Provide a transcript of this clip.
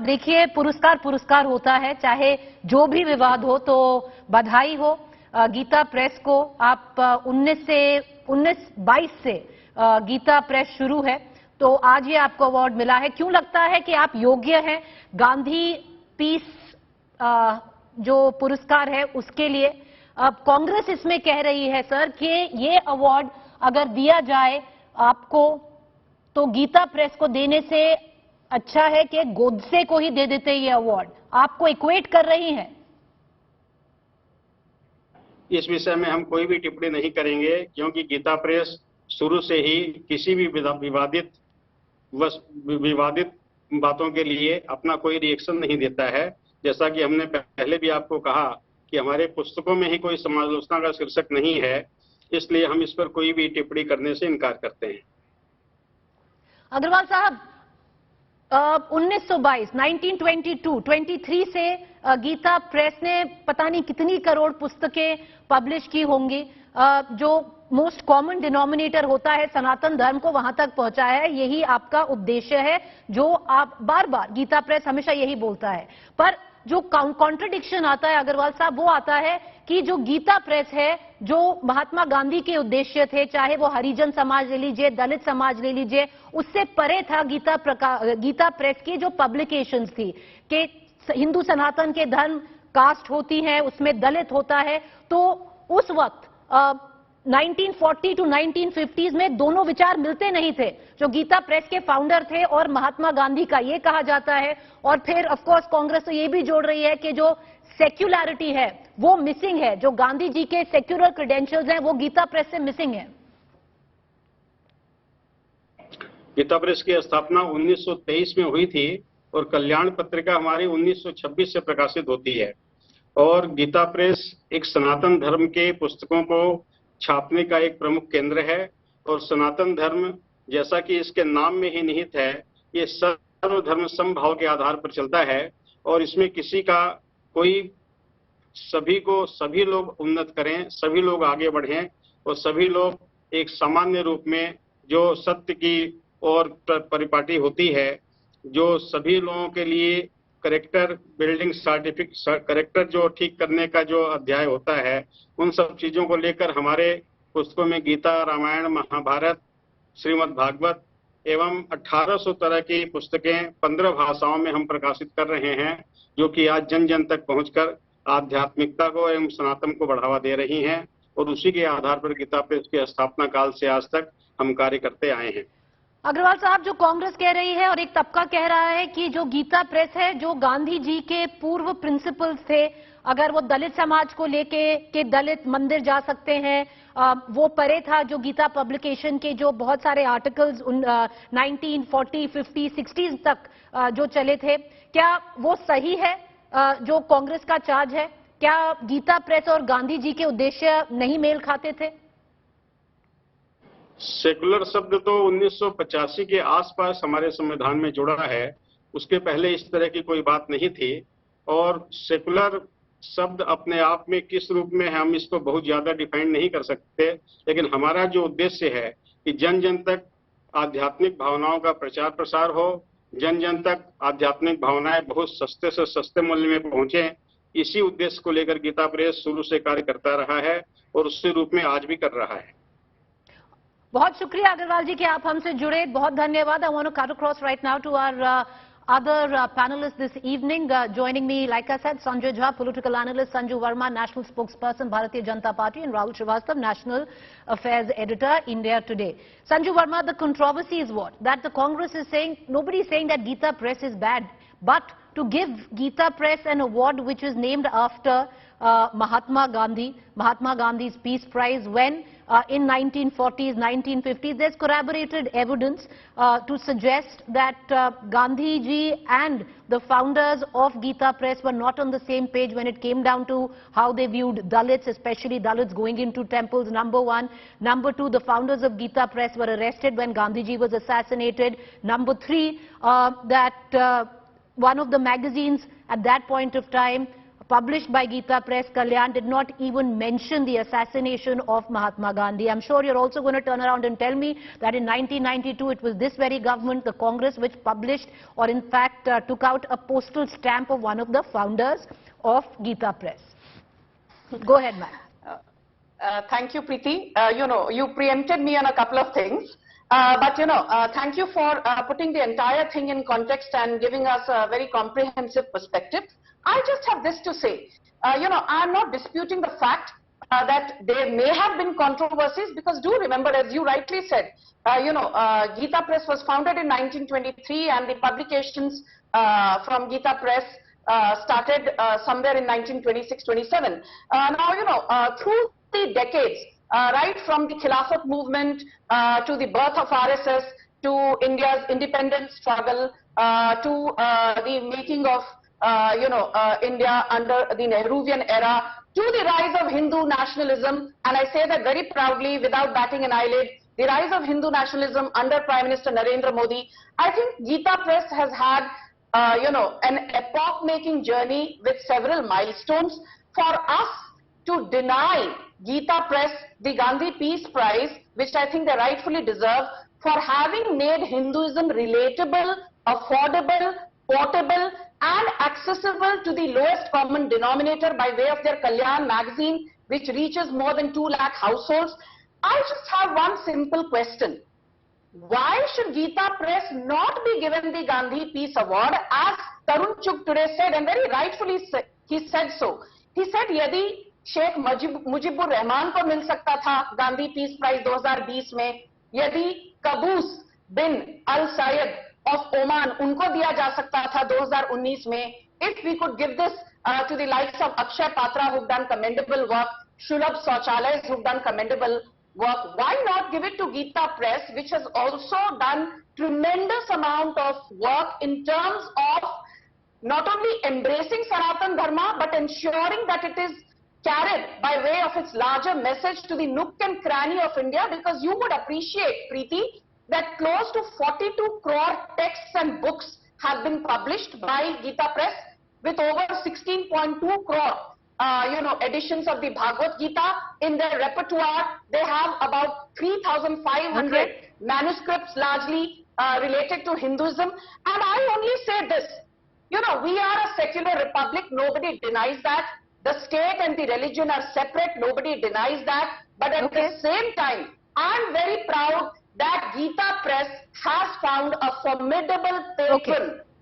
देखिए, पुरस्कार होता है, चाहे जो भी विवाद हो, तो बधाई हो गीता प्रेस को। आप 1922 से गीता प्रेस शुरू है, तो आज ये आपको अवार्ड मिला है। क्यों लगता है कि आप योग्य हैं गांधी पीस जो पुरस्कार है उसके लिए? अब कांग्रेस इसमें कह रही है सर कि ये अवार्ड अगर दिया जाए आपको तो गीता प्रेस को देने से अच्छा है कि गोडसे को ही दे देते ये अवार्ड। आपको इक्वेट कर रही हैं? इस विषय में हम कोई भी टिप्पणी नहीं करेंगे, क्योंकि गीता प्रेस शुरू से ही किसी भी विवादित बातों के लिए अपना कोई रिएक्शन नहीं देता है। जैसा कि हमने पहले भी आपको कहा कि हमारे पुस्तकों में ही कोई समालोचना का शीर्षक नहीं है, इसलिए हम इस पर कोई भी टिप्पणी करने से इनकार करते हैं। अग्रवाल साहब, 1922, 1922, 23 से गीता प्रेस ने पता नहीं कितनी करोड़ पुस्तकें पब्लिश की होंगी। जो मोस्ट कॉमन डिनोमिनेटर होता है सनातन धर्म को वहां तक पहुंचाया है, यही आपका उद्देश्य है, जो आप बार बार गीता प्रेस हमेशा यही बोलता है। पर जो कॉन्ट्रडिक्शन आता है अग्रवाल साहब, वो आता है कि जो गीता प्रेस है, जो महात्मा गांधी के उद्देश्य थे, चाहे वो हरिजन समाज ले लीजिए, दलित समाज ले लीजिए, उससे परे था गीता प्रेस की जो पब्लिकेशंस थी कि हिंदू सनातन के धर्म कास्ट होती है, उसमें दलित होता है। तो उस वक्त 1940 टू 1950s में दोनों विचार मिलते नहीं थे। जो गीता प्रेस के फाउंडर थे और महात्मा गांधी का, ये कहा जाता है। और फिर ऑफ कोर्स कांग्रेस तो ये भी जोड़ रही है कि जो सेक्युलरिटी है वो मिसिंग है, जो गांधी जी के सेक्युलर क्रेडेंशियल्स हैं वो गीता प्रेस से मिसिंग है। गीता प्रेस की स्थापना 1923 में हुई थी और कल्याण पत्रिका हमारी 1926 से प्रकाशित होती है। और गीता प्रेस एक सनातन धर्म के पुस्तकों को छापने का एक प्रमुख केंद्र है। और सनातन धर्म, जैसा कि इसके नाम में ही निहित है, ये सर्वधर्म समभाव के आधार पर चलता है। और इसमें किसी का कोई, सभी लोग उन्नत करें, सभी लोग आगे बढ़ें और सभी लोग एक सामान्य रूप में जो सत्य की और परिपाटी होती है, जो सभी लोगों के लिए करेक्टर बिल्डिंग करेक्टर जो ठीक करने का जो अध्याय होता है, उन सब चीजों को लेकर हमारे पुस्तकों में गीता, रामायण, महाभारत, श्रीमद् भागवत एवं 1800 तरह की पुस्तकें 15 भाषाओं में हम प्रकाशित कर रहे हैं, जो कि आज जन जन तक पहुंचकर आध्यात्मिकता को एवं सनातन को बढ़ावा दे रही हैं। और उसी के आधार पर गीता प्रेस की स्थापना काल से आज तक हम कार्य करते आए हैं। अग्रवाल साहब, जो कांग्रेस कह रही है और एक तबका कह रहा है कि जो गीता प्रेस है, जो गांधी जी के पूर्व प्रिंसिपल्स थे, अगर वो दलित समाज को लेके कि दलित मंदिर जा सकते हैं, वो परे था। जो गीता पब्लिकेशन के जो बहुत सारे आर्टिकल्स 1940, 50, 60s तक जो चले थे, क्या वो सही है? जो कांग्रेस का चार्ज है, क्या गीता प्रेस और गांधी जी के उद्देश्य नहीं मेल खाते थे? सेकुलर शब्द तो 1985 के आसपास हमारे संविधान में जुड़ा है, उसके पहले इस तरह की कोई बात नहीं थी। और सेकुलर शब्द अपने आप में किस रूप में है, हम इसको बहुत ज्यादा डिफाइन नहीं कर सकते, लेकिन हमारा जो उद्देश्य है कि जन जन तक आध्यात्मिक भावनाओं का प्रचार प्रसार हो, जन जन तक आध्यात्मिक भावनाएं बहुत सस्ते से सस्ते मूल्य में पहुंचे, इसी उद्देश्य को लेकर गीता प्रेस शुरू से कार्य करता रहा है और उसी रूप में आज भी कर रहा है। बहुत शुक्रिया अग्रवाल जी कि आप हमसे जुड़े, बहुत धन्यवाद। I want to cut across right now to our other panelists this evening. Joining me, like I said, Sanjay Jha, political analyst, Sanju Verma, national spokesperson, Bharatiya Janata Party, and Rahul Srivastava, national affairs editor, India Today. Sanju Verma, the controversy is what? That the Congress is saying, nobody is saying that Gita Press is bad, but to give Gita Press an award which is named after Mahatma Gandhi's Peace Prize, when in 1940s, 1950s, there's corroborated evidence to suggest that Gandhi ji and the founders of Gita Press were not on the same page when it came down to how they viewed Dalits, especially Dalits going into temples, number one. Number two, the founders of Gita Press were arrested when Gandhi ji was assassinated. Number three, that one of the magazines at that point of time published by Geeta Press, Kalyan did not even mention the assassination of Mahatma Gandhi. I'm sure you're also going to turn around and tell me that in 1992 it was this very government, the Congress, which published or in fact took out a postal stamp of one of the founders of Geeta Press. Go ahead, ma'am. Thank you, Preeti. You preempted me on a couple of things. Thank you for putting the entire thing in context and giving us a very comprehensive perspective. I just have this to say. I'm not disputing the fact that there may have been controversies, because do remember, as you rightly said, Geeta Press was founded in 1923 and the publications from Geeta Press started somewhere in 1926-27. Through the decades, right from the Khilafat movement to the birth of RSS, to India's independence struggle, to the making of India under the Nehruvian era, to the rise of Hindu nationalism, and I say that very proudly without batting an eyelid, the rise of Hindu nationalism under Prime Minister Narendra Modi. I think Geeta Press has had an epoch-making journey with several milestones. For us to deny Geeta Press the Gandhi Peace Prize, which I think they rightfully deserve, for having made Hinduism relatable, affordable, portable and accessible to the lowest common denominator by way of their Kalyan magazine, which reaches more than 2 lakh households. I just have one simple question. Why should Geeta Press not be given the Gandhi Peace Award, as Tarun Chugh today said, and very rightfully he said so. He said, यदि शेख मुजीबुर रहमान को मिल सकता था Gandhi peace prize 2020 में, यदि कबूस बिन अल सायद of Oman उनको दिया जा सकता था 2019 में, if we could give this to the likes of Akshay Patra, who've done commendable work, Shulabh Sauchalay, who've done commendable work, why not give it to Geeta Press, which has also done tremendous amount of work in terms of not only embracing Sanatan Dharma, but ensuring that it is carried by way of its larger message to the nook and cranny of India, because you would appreciate, Preeti, that close to 42 crore texts and books have been published by Geeta Press, with over 16.2 crore editions of the Bhagavad Gita in their repertoire. They have about 3,500 manuscripts, largely related to Hinduism. And I only say this, we are a secular republic, nobody denies that. The state and the religion are separate, nobody denies that. But at the same time, I'm very proud that Geeta Press has found a formidable patron